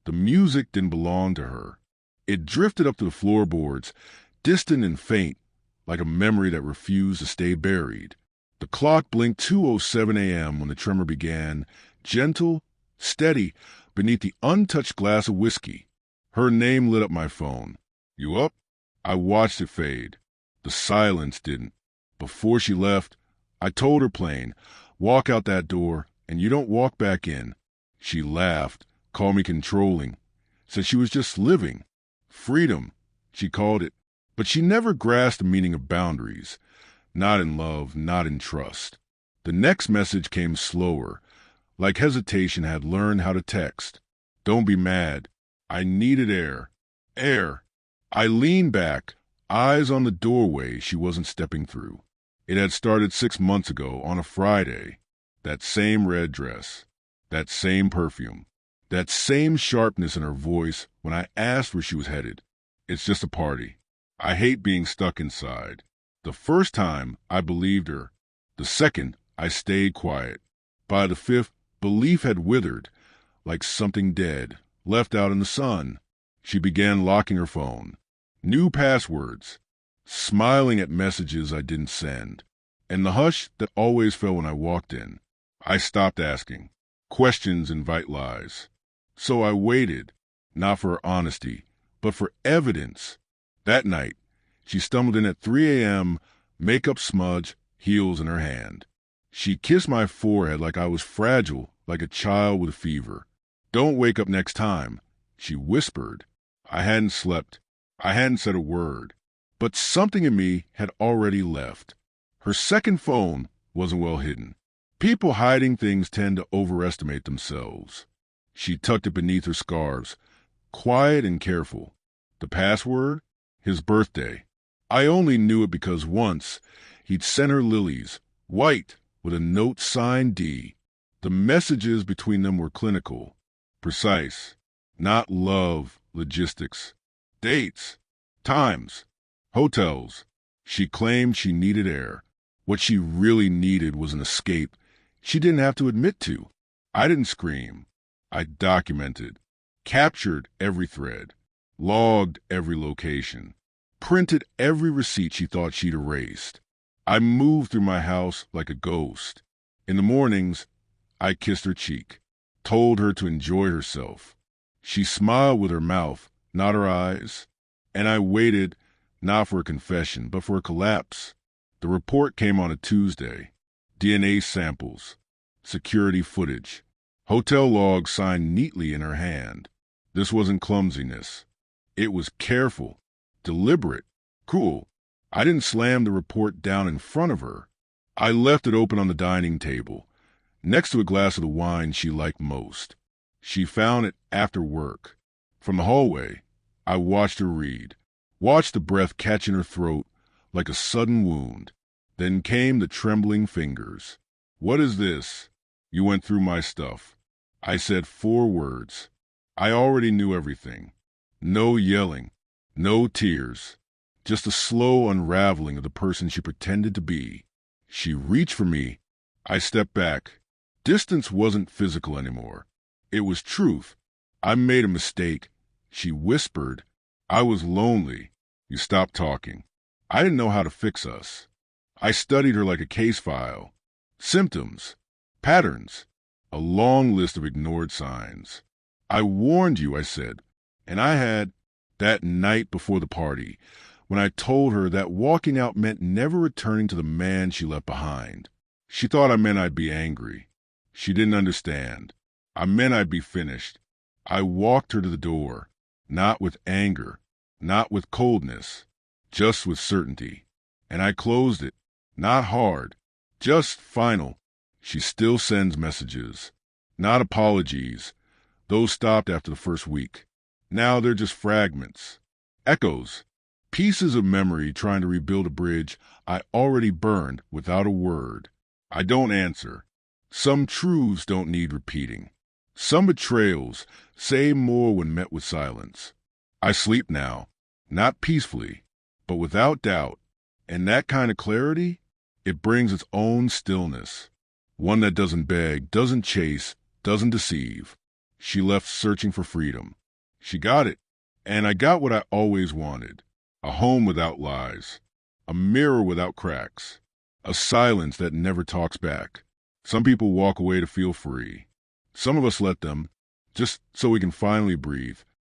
The music didn't belong to her. It drifted up to the floorboards, distant and faint, like a memory that refused to stay buried. The clock blinked 2:07 a.m. when the tremor began, gentle, steady, beneath the untouched glass of whiskey. Her name lit up my phone. "You up?" I watched it fade. The silence didn't. Before she left, I told her plain, "Walk out that door, and you don't walk back in." She laughed, called me controlling, said she was just living. Freedom, she called it. But she never grasped the meaning of boundaries. Not in love, not in trust. The next message came slower, like hesitation had learned how to text. "Don't be mad. I needed air." Air. I leaned back, eyes on the doorway she wasn't stepping through. It had started 6 months ago on a Friday. That same red dress. That same perfume. That same sharpness in her voice when I asked where she was headed. "It's just a party." I hate being stuck inside. The first time, I believed her. The second, I stayed quiet. By the fifth, belief had withered, like something dead, left out in the sun. She began locking her phone. New passwords. Smiling at messages I didn't send. And the hush that always fell when I walked in. I stopped asking. Questions invite lies. So I waited, not for her honesty, but for evidence. That night, she stumbled in at 3 a.m., makeup smudge, heels in her hand. She kissed my forehead like I was fragile, like a child with a fever. "Don't wake up next time," she whispered. I hadn't slept. I hadn't said a word. But something in me had already left. Her second phone wasn't well hidden. People hiding things tend to overestimate themselves. She tucked it beneath her scarves, quiet and careful. The password? His birthday. I only knew it because once he'd sent her lilies, white, with a note signed D. The messages between them were clinical, precise, not love, logistics, dates, times, hotels. She claimed she needed air. What she really needed was an escape she didn't have to admit to. I didn't scream. I documented, captured every thread, logged every location, printed every receipt she thought she'd erased. I moved through my house like a ghost. In the mornings, I kissed her cheek, told her to enjoy herself. She smiled with her mouth, not her eyes. And I waited, not for a confession, but for a collapse. The report came on a Tuesday. DNA samples, security footage, hotel logs signed neatly in her hand. This wasn't clumsiness. It was careful, deliberate, cruel. I didn't slam the report down in front of her. I left it open on the dining table, next to a glass of the wine she liked most. She found it after work. From the hallway, I watched her read, watched the breath catch in her throat like a sudden wound. Then came the trembling fingers. "What is this?" "You went through my stuff." I said 4 words. I already knew everything. No yelling, no tears, just a slow unraveling of the person she pretended to be. She reached for me. I stepped back. Distance wasn't physical anymore. It was truth. "I made a mistake," she whispered. "I was lonely." You stopped talking. I didn't know how to fix us. I studied her like a case file. Symptoms, patterns, a long list of ignored signs. "I warned you," I said. And I had, that night before the party, when I told her that walking out meant never returning to the man she left behind. She thought I meant I'd be angry. She didn't understand. I meant I'd be finished. I walked her to the door, not with anger, not with coldness, just with certainty. And I closed it, not hard, just final. She still sends messages, not apologies. Those stopped after the first week. Now they're just fragments, echoes, pieces of memory trying to rebuild a bridge I already burned without a word. I don't answer. Some truths don't need repeating. Some betrayals say more when met with silence. I sleep now, not peacefully, but without doubt. And that kind of clarity, it brings its own stillness. One that doesn't beg, doesn't chase, doesn't deceive. She left searching for freedom. She got it. And I got what I always wanted. A home without lies. A mirror without cracks. A silence that never talks back. Some people walk away to feel free. Some of us let them, just so we can finally breathe.